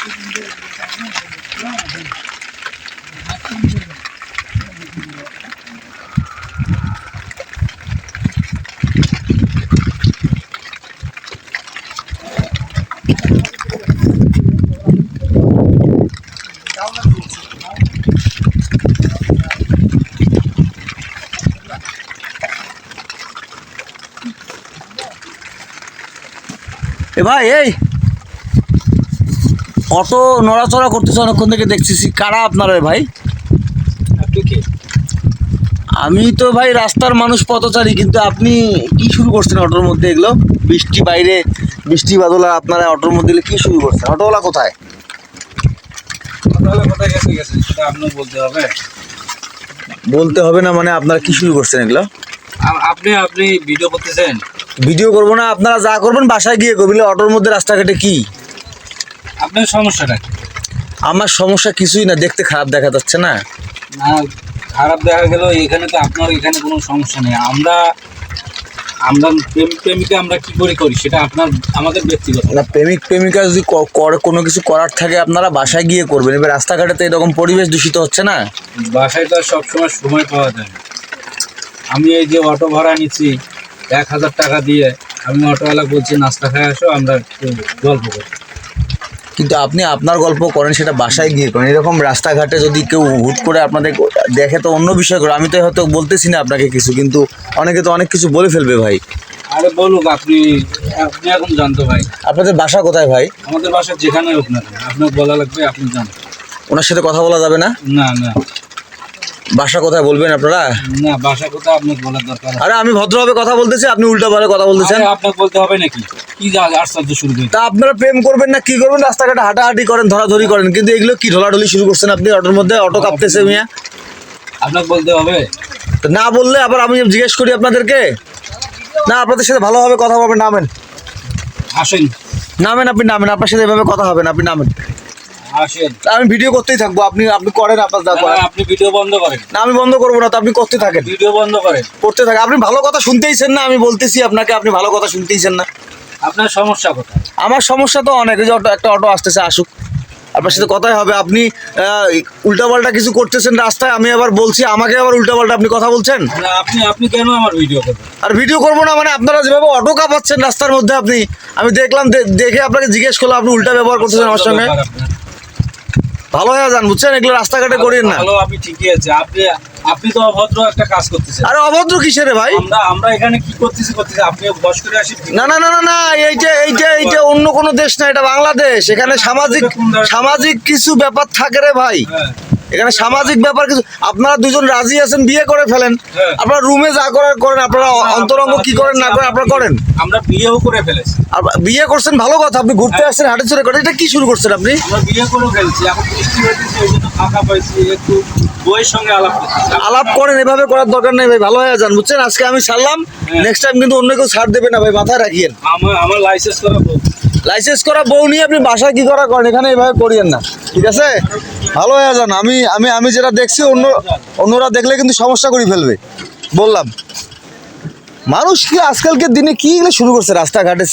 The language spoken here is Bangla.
এ ভাই, এই অটো নড়াচড়া করতেছে অনেকক্ষণ থেকে দেখতেছি, কারা আপনারা ভাই? আমি তো ভাই রাস্তার মানুষ, পথচারী, কিন্তু আপনি কি শুরু করছেন অটোর মধ্যে এগুলো? বৃষ্টি বাইরে, বৃষ্টি বাদলা, আপনারা অটোর মধ্যে কি শুরু করছেন? অটোওয়ালা কোথায়? বলতে হবে না মানে আপনারা কি শুরু করছেন এগুলো? আপনি ভিডিও করতেছেন? ভিডিও করবো না, আপনারা যা করবেন বাসায় গিয়ে করবেন। অটোর মধ্যে রাস্তাঘাটে কি আপনার সমস্যাটা? আমার সমস্যা কিছুই না, দেখতে খারাপ দেখা যাচ্ছে না। না, খারাপ দেখা গেল এখানে তো আপনার এখানে কোনো সমস্যা নেই। আমরা প্রেমিকা আমরা কি করি সেটা আমাদের ব্যক্তিগত। না, প্রেমিকা যদি কোনো কিছু করার থাকে আপনারা বাসায় গিয়ে করবেন। এবার রাস্তাঘাটে তো এরকম পরিবেশ দূষিত হচ্ছে না? বাসায় তো আর সবসময় সময় পাওয়া যায় না। আমি এই যে অটো ভাড়া নিচ্ছি 1000 টাকা দিয়ে, আমি অটোওয়ালা বলছি নাস্তা খাই আসো, আমরা গল্প করি। কিন্তু আপনি আপনার গল্প করেন, সেটা বাসায় গিয়ে করেন। এরকম রাস্তাঘাটে যদি কেউ হুট করে আপনাদের দেখে তো অন্য বিষয় করে। আমি তো হয়তো বলতেছি না আপনাকে কিছু, কিন্তু অনেকে তো অনেক কিছু বলে ফেলবে ভাই। আরে বলুক, আপনি এখন জানতো ভাই। আপনাদের বাসা কোথায় ভাই? আমাদের বাসা যেখানে হোক না, আপনার বলা লাগবে, আপনি জানেন। ওনার সাথে কথা বলা যাবে না? না না, বাসা কোথায় বলবেন আপনারা? না, বাসা কোথায় আপনাকে বলার দরকার। আরে আমি ভদ্রভাবে কথা বলতেছি, আপনি উল্টাভাবে কথা বলতেছেন। আপনাকে বলতে হবে নাকি? কি আশ্চর্য শুরু করে। তা আপনারা প্রেম করবেন না কি করবেন? রাস্তাঘাটে হাঁটাহাঁটি করেন, ধরাধরি করেন, কিন্তু এগুলো কি ঢলাঢলি শুরু করছেন আপনি অটোর মধ্যে? অটো কাঁপতেছে মিয়া। আপনাকে বলতে হবে? না বললে আবার আমি জিজ্ঞেস করি আপনাদেরকে? না, আপনাদের সাথে ভালোভাবে কথা বলবেন। নামেন, আসেন। নামেন, আপনি নামেন, আপনার সাথে এভাবে কথা হবে না, আপনি নামেন। আসেন। আমি ভিডিও করতেই থাকবো, আপনি করেন আপনার যা করেন। আপনি ভিডিও বন্ধ করেন। না, আমি বন্ধ করবো না, তো আপনি করতে থাকেন। ভিডিও বন্ধ করেন, করতে থাকেন। আপনি ভালো কথা শুনতেইছেন না? আমি বলতেছি আপনাকে, আপনি ভালো কথা শুনতেইছেন না। আপনার সমস্যা কোথায়? আমার সমস্যা তো অনেক। যে একটা অটো আসতেছে, আসুক, আপনার সাথে কথাই হবে। আপনি উল্টাপাল্টা কিছু করতেছেন রাস্তায়, আমি আবার বলছি, আমাকে আবার উল্টাপাল্টা আপনি কথা বলছেন। আপনি কেন আমার ভিডিও করবেন? আর ভিডিও করবো না মানে? আপনারা যেভাবে অটো কাঁপাচ্ছেন রাস্তার মধ্যে, আমি দেখলাম, দেখে আপনাকে জিজ্ঞেস করলাম, আপনি উল্টা ব্যবহার করতেছেন আমার সঙ্গে। ভালো হয়ে যান, বুঝছেন? এগুলো রাস্তাঘাটে করেন না। ভালো, আপনি ঠিকই আছে। আপনি তো অভদ্র একটা কাজ করতেছেন। আরে অভদ্র কিসের ভাই? আমরা এখানে কি করতেছি আপনি বস করে আসি। না না না না না, এইটা অন্য কোনো দেশ না, এটা বাংলাদেশ। এখানে সামাজিক কিছু ব্যাপার থাকে রে ভাই। এখানে সামাজিক ব্যাপার কিছু। আপনারা দুজন রাজি আছেন, বিয়ে করে ফেলেন। আপনারা রুমে যা করার করেন, আপনারা অন্তরঙ্গ কি করেন না করেন আপনারা করেন। আমরা বিয়েও করে ফেলেছি। বিয়ে করছেন, ভালো কথা। আপনি ঘুরতে আসছেন, হাঁটে চড়ে করেন, এটা কি শুরু করছেন আপনি? আমরা বিয়ে করে ফেলছি, এখন বৃষ্টি হয়েছে, ওই জন্য ফাঁকা পাইছি, একটু বইয়ের সঙ্গে আলাপ করেন। এভাবে করার দরকার নেই ভাই, ভালো হয়ে যান, বুঝছেন? আজকে আমি ছাড়লাম, নেক্সট টাইম কিন্তু অন্য কেউ ছাড় দেবে না ভাই, মাথায় রাখিয়েন। আমার লাইসেন্স করা বউ নিয়ে আপনি বাসায় কি করা করেন, এখানে এভাবে করিয়েন না, ঠিক আছে? ভালো হয়ে যান। আমি যেটা দেখছি, অন্যরা দেখলে কিন্তু সমস্যা করে ফেলবে, বললাম। মানুষ কি আজকালকের দিনে কি শুরু করছে রাস্তাঘাটে?